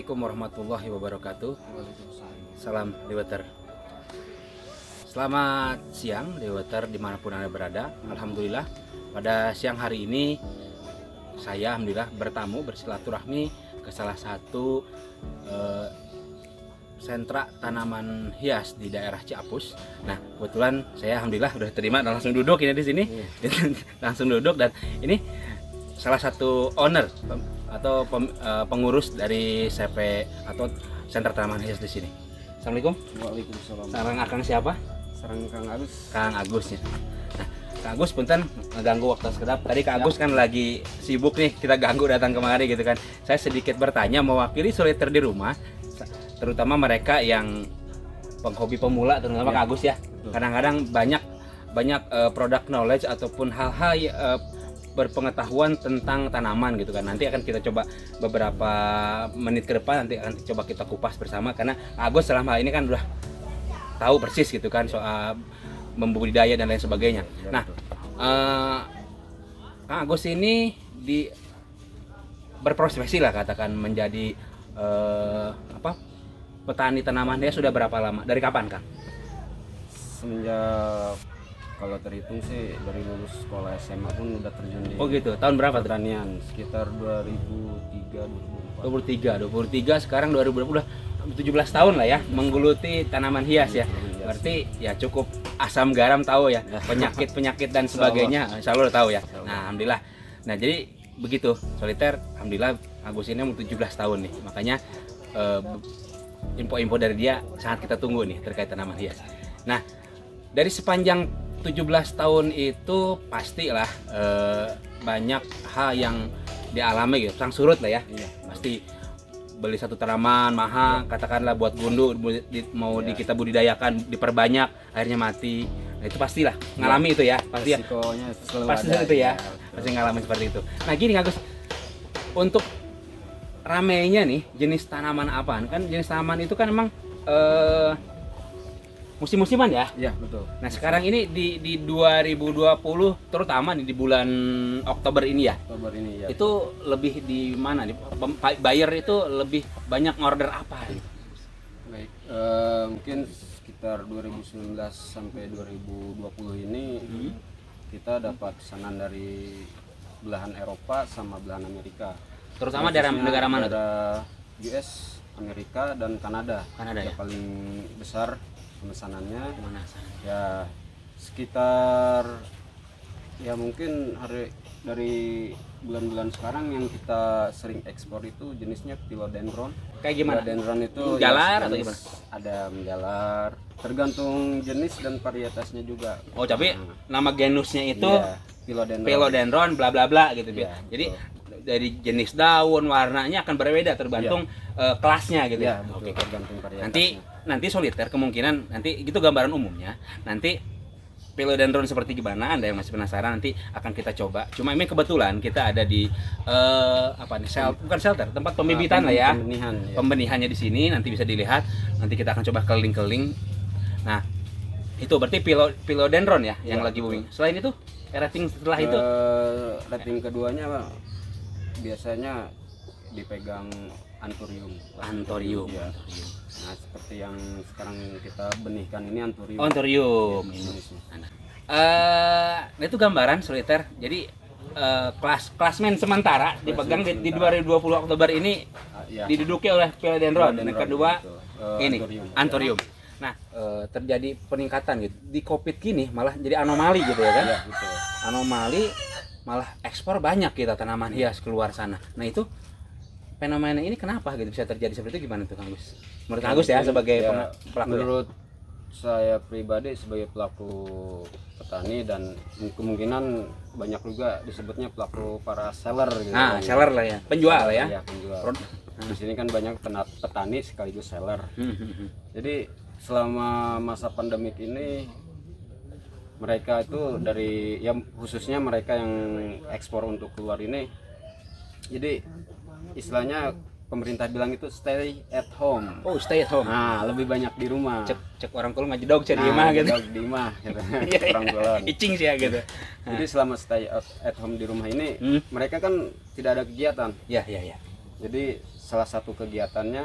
Assalamualaikum warahmatullahi wabarakatuh. Salam Dewater. Selamat siang Dewater dimanapun Anda berada. Alhamdulillah pada siang hari ini saya alhamdulillah bertamu bersilaturahmi ke salah satu sentra tanaman hias di daerah Ciapus. Nah kebetulan saya alhamdulillah udah terima dan langsung duduk ini di sini. Langsung duduk dan ini salah satu owner atau pengurus dari CP atau sentra tanaman hias di sini. Assalamualaikum. Waalaikumsalam. Sarang akang siapa? Sarang Kang Agus. Kang Agus ya. Nah, Kang Agus punten ngeganggu waktu sekedap. Tadi Kang Agus kan lagi sibuk nih, kita ganggu datang kemari gitu kan. Saya sedikit bertanya mewakili soliter di rumah, terutama mereka yang penghobi pemula, terutama Kang Agus ya. Kadang-kadang banyak produk knowledge ataupun hal-hal berpengetahuan tentang tanaman gitu kan. Nanti akan kita coba beberapa menit ke depan, nanti akan coba kita kupas bersama karena Agus selama hal ini kan udah tahu persis gitu kan soal membudidaya dan lain sebagainya. Nah, Kang Agus ini berprofesi lah katakan menjadi petani tanaman hias sudah berapa lama? Dari kapan, Kang? Semenjak kalau terhitung sih dari lulus sekolah SMA pun udah terjun di gitu. Tahun berapa tuh? pertanian sekitar 2003 23 sekarang 2020 udah 17 tahun lah ya menggeluti tanaman hias ya. Berarti ya cukup asam garam tahu ya, penyakit dan sebagainya insya Allah tahu ya. Nah alhamdulillah. Nah jadi begitu soliter alhamdulillah Agus ini umur 17 tahun nih. Makanya info-info dari dia sangat kita tunggu nih terkait tanaman hias. Nah dari sepanjang 17 tahun itu pastilah banyak hal yang dialami gitu, sang surut lah ya. Pasti beli satu tanaman mahal, katakanlah buat gundu mau kita budidayakan diperbanyak akhirnya mati. Nah itu pastilah ngalami itu ya, pasti ya. Pasti itu ya, pasti ngalamin seperti itu. Nah gini Agus, untuk ramainya nih jenis tanaman apaan? Kan jenis tanaman itu kan emang musim-musiman ya? Iya, betul. Nah, sekarang ini di 2020 terutama nih di bulan Oktober ini ya. Oktober ini ya. Itu lebih di mana nih? Buyer itu lebih banyak order apa nih? Baik, mungkin sekitar 2019 sampai 2020 ini kita dapat pesanan dari belahan Eropa sama belahan Amerika. Terutama dari negara mana? Dari US, Amerika dan Kanada. Kanada ya. Paling besar pemesanannya mana ya sekitar ya mungkin dari bulan-bulan sekarang yang kita sering ekspor itu jenisnya philodendron. Kayak gimana? Philodendron itu menjalar ya, atau gimana? Ada menjalar, tergantung jenis dan varietasnya juga. Oh tapi nama genusnya itu iya, philodendron bla bla bla gitu ya. Jadi dari jenis daun warnanya akan berbeda tergantung kelasnya gitu ya. Oke, tergantung Nanti varietasnya. soliter kemungkinan nanti gitu gambaran umumnya. Nanti philodendron seperti gimana Anda yang masih penasaran nanti akan kita coba. Cuma ini kebetulan kita ada di bukan shelter, tempat pembibitan lah ya. Pembenihannya di sini nanti bisa dilihat. Nanti kita akan coba keliling-keliling. Nah, itu berarti philodendron ya yang lagi booming. Selain itu, rating setelah itu rating keduanya biasanya dipegang anthurium. Ya. Nah, seperti yang sekarang kita benihkan ini anthurium. Anthurium ini. Nah, itu gambaran soliter. Jadi klasmen sementara dipegang di 2020 Oktober ini diduduki oleh philodendron. Yang kedua ini anthurium. Nah, terjadi peningkatan gitu. Di Covid gini malah jadi anomali gitu ya kan? Iya, betul. Anomali malah ekspor banyak kita tanaman hias keluar sana. Nah, itu fenomena ini kenapa gitu bisa terjadi seperti itu gimana tuh Kang Agus? Menurut Kang Agus ya sebagai pelaku. Menurut saya pribadi sebagai pelaku petani dan kemungkinan banyak juga disebutnya pelaku para seller gitu. Nah, seller lah ya, penjual lah ya. Iya, penjual. Di sini kan banyak petani sekaligus seller. Jadi selama masa pandemik ini mereka itu dari khususnya mereka yang ekspor untuk keluar ini, jadi istilahnya pemerintah bilang itu stay at home. Oh, stay at home. Nah, lebih banyak di rumah. Cek orang kulon ngajedog cek di mah gitu. Di mah gitu. Orang kulon. Icing sih ya gitu. Jadi selama stay at home di rumah ini, mereka kan tidak ada kegiatan. Iya. Jadi salah satu kegiatannya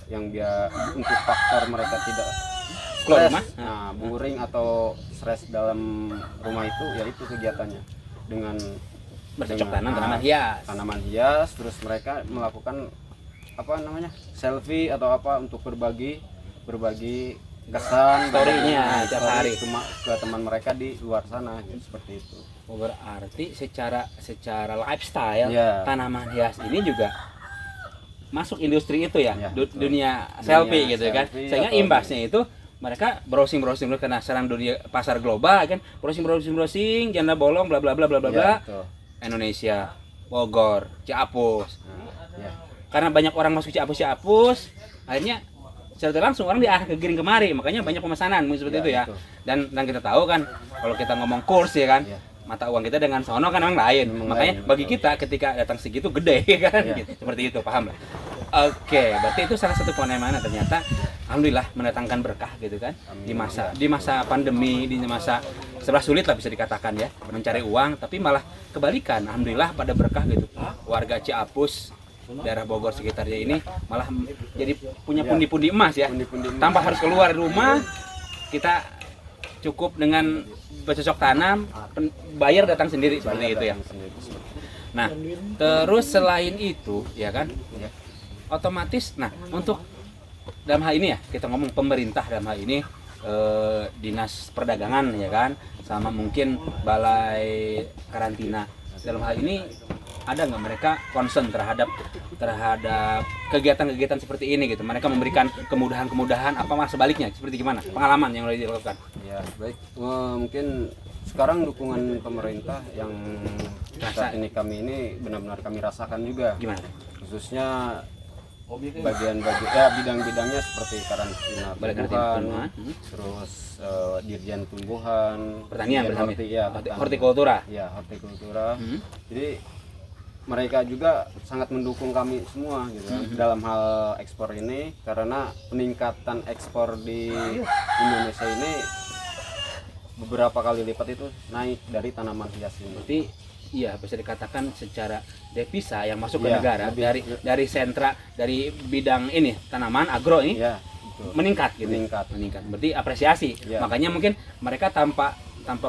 yang biar untuk faktor mereka tidak Keluar stres, rumah? nah boring atau stres dalam rumah itu, yaitu kegiatannya dengan Bercocok dengan, tanam tanaman hias. tanaman hias. Terus mereka melakukan apa namanya, selfie atau apa untuk berbagi kesan Story-nya berbagi tiap story hari. ke teman mereka di luar sana gitu, seperti itu. Oh, berarti secara lifestyle Iya. tanaman hias ini juga masuk industri itu ya, Iya, betul. dunia selfie Dunia gitu kan. selfie Sehingga atau imbasnya itu mereka browsing karena sekarang dunia pasar global kan, browsing janda bolong bla bla bla bla bla Iya, bla. betul. Indonesia, Bogor, Ciapus. Nah, ya. Karena banyak orang masuk Ciapus, akhirnya secara langsung orang diarah ke Giring kemari, makanya banyak pemesanan mungkin seperti Ya, itu ya. betul. Dan kita tahu kan, kalau kita ngomong kurs ya kan, Ya. mata uang kita dengan sono kan memang lain. Memang Makanya lain, bagi betul. kita ketika datang segitu gede kan, Ya. gitu. Seperti itu, paham lah. Oke, berarti itu salah satu keuntungan ternyata alhamdulillah mendatangkan berkah gitu kan. Amin. Di masa pandemi, di masa serba sulit lah bisa dikatakan ya, mencari uang, tapi malah kebalikan, alhamdulillah pada berkah gitu. Warga Ciapus, daerah Bogor sekitarnya ini malah jadi punya Ya. pundi-pundi emas ya. Pundi-pundi emas. Tanpa harus keluar rumah, kita cukup dengan bercocok tanam, bayar datang sendiri seperti Bayar itu ya. datang sendiri, seperti itu. Nah, terus selain itu ya kan, Ya. otomatis, nah untuk dalam hal ini ya kita ngomong pemerintah dalam hal ini, dinas perdagangan ya kan, sama mungkin balai karantina dalam hal ini ada nggak mereka concern terhadap kegiatan-kegiatan seperti ini gitu, mereka memberikan kemudahan-kemudahan apa mas sebaliknya seperti gimana pengalaman yang udah dilakukan? Ya, baik. Mungkin sekarang dukungan pemerintah yang saat ini kami ini benar-benar kami rasakan juga. Gimana? Khususnya bidang-bidangnya seperti karantina Balai tumbuhan, karantina, terus dirjen tumbuhan, Pertanian dirjen berarti? Hortikultura. Ya, hortikultura. Hmm. Jadi mereka juga sangat mendukung kami semua gitu kan, dalam hal ekspor ini, karena peningkatan ekspor di Indonesia ini beberapa kali lipat itu naik dari tanaman hias ini. Berarti iya bisa dikatakan secara devisa yang masuk ke Iya, negara lebih- dari sentra dari bidang ini tanaman agro ini Ya, betul. meningkat gitu. Meningkat. Berarti apresiasi. Iya. Makanya mungkin mereka tanpa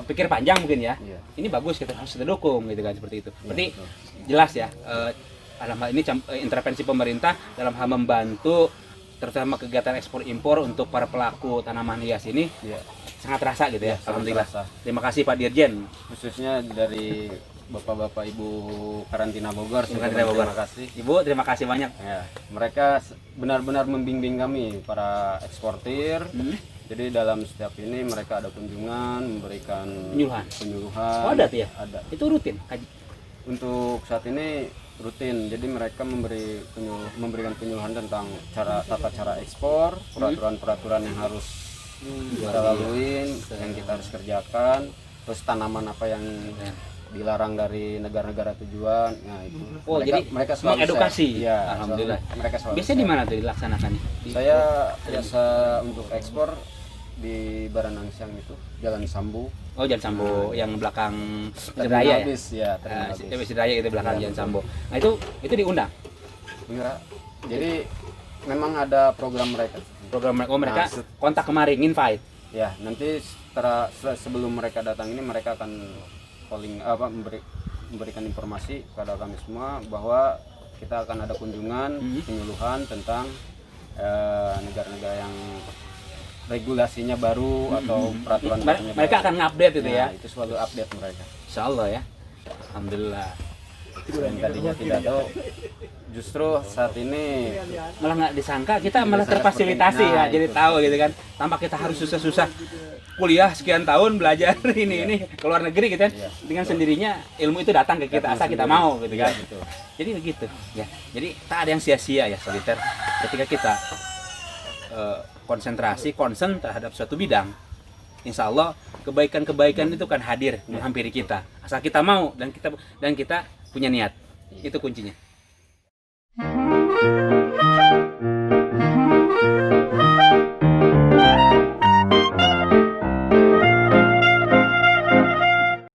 pikir panjang mungkin ya. Iya. Ini bagus, kita harus kita dukung gitu kan, seperti itu. Iya, Berarti betul. jelas ya, dalam hal ini intervensi pemerintah dalam hal membantu terutama kegiatan ekspor impor untuk para pelaku tanaman hias ini Ya, sangat terasa gitu ya. Iya, sangat Alhamdulillah. terasa. Terima kasih Pak Dirjen. Khususnya dari bapak-bapak ibu karantina Bogor. Karantina Bogor. Terima kasih. Ibu, terima kasih banyak. Ya, mereka benar-benar membimbing kami para eksportir. Jadi dalam setiap ini mereka ada kunjungan, memberikan penyuluhan. Oh, ada tuh ya? Ada. Itu rutin kaji. Untuk saat ini rutin. Jadi mereka memberikan penyuluhan tentang tata cara ekspor, peraturan-peraturan yang harus kita laluin, yang kita harus kerjakan, terus tanaman apa yang dilarang dari negara-negara tujuan. Nah, itu. Oh, jadi mereka selalu mengedukasi. Ya, Alhamdulillah. Mereka selalu Biasanya di mana tuh dilaksanakannya? Saya biasa untuk ekspor di Baranangsiang itu, Jalan Sambu. Oh, Jalan Sambo yang belakang Terminal Raya ya? bis, ya, terminal bis. Raya itu belakang Ya, Jalan Sambo. Nah, itu diundang. Enggak. Jadi memang ada program mereka. Program mereka, mereka Nah, kontak kemarin, invite. Ya, nanti sebelum mereka datang ini mereka akan memberikan informasi kepada kami semua bahwa kita akan ada kunjungan, penyuluhan tentang negara-negara yang regulasinya baru atau peraturan Mereka akan ngupdate itu ya. Itu selalu update mereka. Insya Allah ya. Alhamdulillah. Yang tadinya tidak tahu, justru saat ini Malah nggak disangka kita malah terfasilitasi ya, Nah, jadi itu. tahu gitu kan. Tanpa kita harus susah-susah kuliah sekian tahun belajar ini ke luar negeri gitu kan. Iya, Dengan sendirinya ilmu itu datang ke kita Datang asal kita sendiri. mau gitu kan. Iya, betul. Jadi begitu ya. Jadi tak ada yang sia-sia ya soliter ketika kita konsentrasi, concern terhadap suatu bidang. Insya Allah kebaikan-kebaikan itu kan hadir menghampiri kita asal kita mau dan kita punya niat. Itu kuncinya.